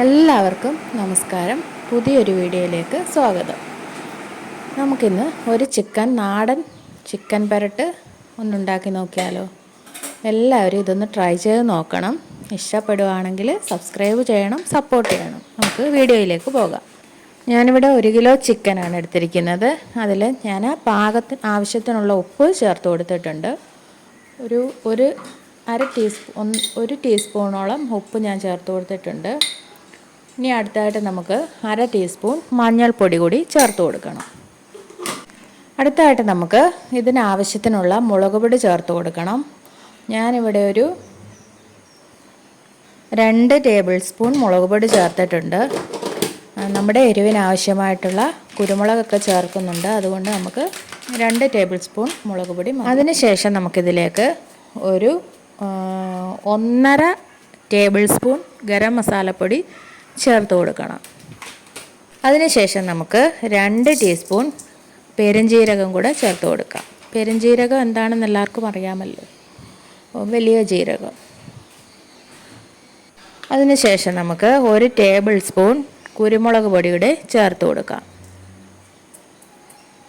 എല്ലാവർക്കും നമസ്കാരം. പുതിയൊരു വീഡിയോയിലേക്ക് സ്വാഗതം. നമുക്കിന്ന് ഒരു നാടൻ ചിക്കൻ പെരട്ട് ഒന്നുണ്ടാക്കി നോക്കിയാലോ? എല്ലാവരും ഇതൊന്ന് ട്രൈ ചെയ്ത് നോക്കണം. ഇഷ്ടപ്പെടുകയാണെങ്കിൽ സബ്സ്ക്രൈബ് ചെയ്യണം, സപ്പോർട്ട് ചെയ്യണം. നമുക്ക് വീഡിയോയിലേക്ക് പോകാം. ഞാനിവിടെ 1 കിലോ ചിക്കനാണ് എടുത്തിരിക്കുന്നത്. അതിൽ ഞാൻ പാകത്തിന് ആവശ്യത്തിനുള്ള ഉപ്പ് ചേർത്ത് കൊടുത്തിട്ടുണ്ട്. ഒരു ടീസ്പൂണോളം ഉപ്പ് ഞാൻ ചേർത്ത് കൊടുത്തിട്ടുണ്ട്. ഇനി അടുത്തായിട്ട് നമുക്ക് 1/2 ടീസ്പൂൺ മഞ്ഞൾപ്പൊടി കൂടി ചേർത്ത് കൊടുക്കണം. അടുത്തായിട്ട് നമുക്ക് ഇതിനാവശ്യത്തിനുള്ള മുളക് പൊടി ചേർത്ത് കൊടുക്കണം. ഞാനിവിടെ ഒരു 2 ടേബിൾ സ്പൂൺ മുളക് പൊടി ചേർത്തിട്ടുണ്ട്. നമ്മുടെ എരിവിനാവശ്യമായിട്ടുള്ള കുരുമുളകൊക്കെ ചേർക്കുന്നുണ്ട്, അതുകൊണ്ട് നമുക്ക് 2 ടേബിൾ സ്പൂൺ മുളക് പൊടി. അതിനുശേഷം നമുക്കിതിലേക്ക് ഒരു 1.5 ടേബിൾ സ്പൂൺ ഗരം മസാലപ്പൊടി ചേർത്ത് കൊടുക്കണം. അതിനുശേഷം നമുക്ക് 2 ടീസ്പൂൺ പെരുംജീരകം കൂടെ ചേർത്ത് കൊടുക്കാം. പെരുംജീരകം എന്താണെന്ന് എല്ലാവർക്കും അറിയാമല്ലോ, വലിയ ജീരകം. അതിനുശേഷം നമുക്ക് 1 ടേബിൾ സ്പൂൺ കുരുമുളക് പൊടി കൂടെ ചേർത്ത് കൊടുക്കാം.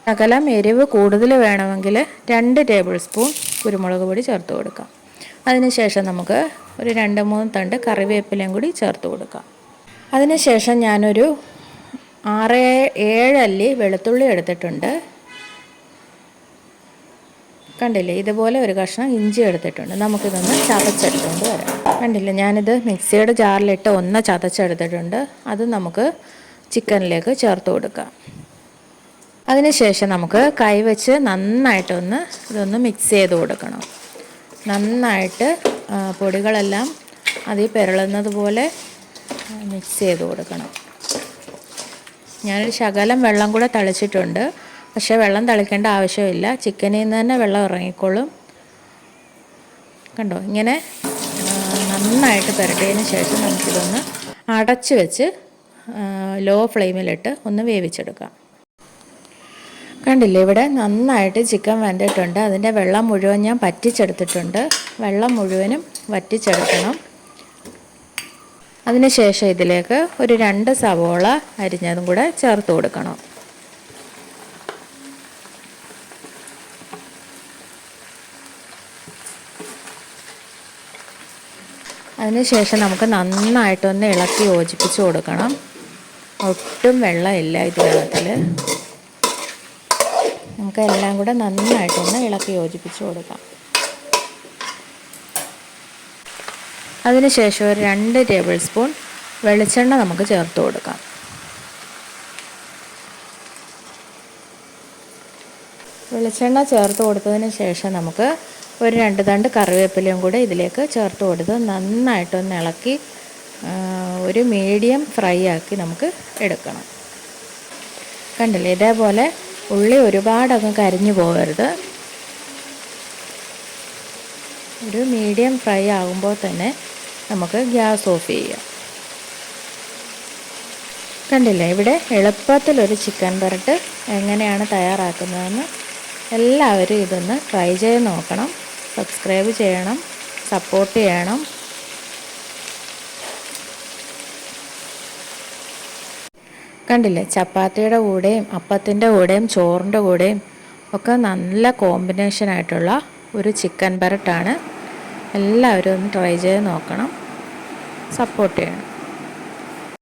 ശകലം എരിവ് കൂടുതൽ വേണമെങ്കിൽ 2 ടേബിൾ സ്പൂൺ കുരുമുളക് പൊടി ചേർത്ത് കൊടുക്കാം. അതിനുശേഷം നമുക്ക് ഒരു 2-3 തണ്ട് കറിവേപ്പിലയും കൂടി ചേർത്ത് കൊടുക്കാം. അതിനുശേഷം ഞാനൊരു 6-7 അല്ലി വെളുത്തുള്ളി എടുത്തിട്ടുണ്ട്. കണ്ടില്ലേ, ഇതുപോലെ ഒരു കഷ്ണം ഇഞ്ചി എടുത്തിട്ടുണ്ട്. നമുക്കിതൊന്ന് ചതച്ചെടുത്തുകൊണ്ട് വരാം. കണ്ടില്ലേ, ഞാനിത് മിക്സിയുടെ ജാറിലിട്ട് ഒന്ന് ചതച്ചെടുത്തിട്ടുണ്ട്. അത് നമുക്ക് ചിക്കനിലേക്ക് ചേർത്ത് കൊടുക്കാം. അതിനുശേഷം നമുക്ക് കൈവച്ച് നന്നായിട്ടൊന്ന് ഇതൊന്ന് മിക്സ് ചെയ്ത് കൊടുക്കണം. നന്നായിട്ട് പൊടികളെല്ലാം അതിൽ പിരളുന്നത് പോലെ മിക്സ് ചെയ്ത് കൊടുക്കണം. ഞാനൊരു ശകലം വെള്ളം കൂടെ തളിച്ചിട്ടുണ്ട്, പക്ഷേ വെള്ളം തളിക്കേണ്ട ആവശ്യമില്ല. ചിക്കനിൽ നിന്ന് തന്നെ വെള്ളം ഇറങ്ങിക്കോളും. കണ്ടോ, ഇങ്ങനെ നന്നായിട്ട് പുരട്ടിയതിന് ശേഷം നമുക്കിതൊന്ന് അടച്ച് വെച്ച് ലോ ഫ്ലെയിമിലിട്ട് ഒന്ന് വേവിച്ചെടുക്കാം. കണ്ടില്ലേ, ഇവിടെ നന്നായിട്ട് ചിക്കൻ വെന്തിട്ടുണ്ട്. അതിൻ്റെ വെള്ളം മുഴുവൻ ഞാൻ പറ്റിച്ചെടുത്തിട്ടുണ്ട്. വെള്ളം മുഴുവനും വറ്റിച്ചെടുക്കണം. അതിനുശേഷം ഇതിലേക്ക് ഒരു 2 സവോള അരിഞ്ഞതും കൂടെ ചേർത്ത് കൊടുക്കണം. അതിനുശേഷം നമുക്ക് നന്നായിട്ടൊന്ന് ഇളക്കി യോജിപ്പിച്ച് കൊടുക്കണം. ഒട്ടും വെള്ളമില്ല ഇതിനകത്തിൽ. നമുക്ക് എല്ലാം കൂടെ നന്നായിട്ടൊന്ന് ഇളക്കി യോജിപ്പിച്ച് കൊടുക്കാം. അതിനുശേഷം ഒരു 2 ടേബിൾ സ്പൂൺ വെളിച്ചെണ്ണ നമുക്ക് ചേർത്ത് കൊടുക്കാം. വെളിച്ചെണ്ണ ചേർത്ത് കൊടുത്തതിന് ശേഷം നമുക്ക് ഒരു 2 തണ്ട് കറിവേപ്പിലയും കൂടെ ഇതിലേക്ക് ചേർത്ത് കൊടുത്ത് നന്നായിട്ടൊന്ന് ഇളക്കി ഒരു മീഡിയം ഫ്രൈ ആക്കി നമുക്ക് എടുക്കണം. കണ്ടില്ലേ, ഇതേപോലെ ഉള്ളി ഒരുപാടങ്ങ് കരിഞ്ഞു പോകരുത്. ഒരു മീഡിയം ഫ്രൈ ആകുമ്പോൾ തന്നെ നമുക്ക് ഗ്യാസ് ഓഫ് ചെയ്യാം. കണ്ടില്ലേ, ഇവിടെ എളുപ്പത്തിലൊരു ചിക്കൻ പെരട്ട് എങ്ങനെയാണ് തയ്യാറാക്കുന്നതെന്ന് എല്ലാവരും ഇതൊന്ന് ട്രൈ ചെയ്ത് നോക്കണം. സബ്സ്ക്രൈബ് ചെയ്യണം, സപ്പോർട്ട് ചെയ്യണം. കണ്ടില്ലേ, ചപ്പാത്തിയുടെ കൂടെയും അപ്പത്തിൻ്റെ കൂടെയും ചോറിൻ്റെ കൂടെയും ഒക്കെ നല്ല കോമ്പിനേഷനായിട്ടുള്ള ഒരു ചിക്കൻ പെരട്ടാണ്. എല്ലാവരും ഒന്ന് ട്രൈ ചെയ്ത് നോക്കണം, സപ്പോർട്ട് ചെയ്യണം.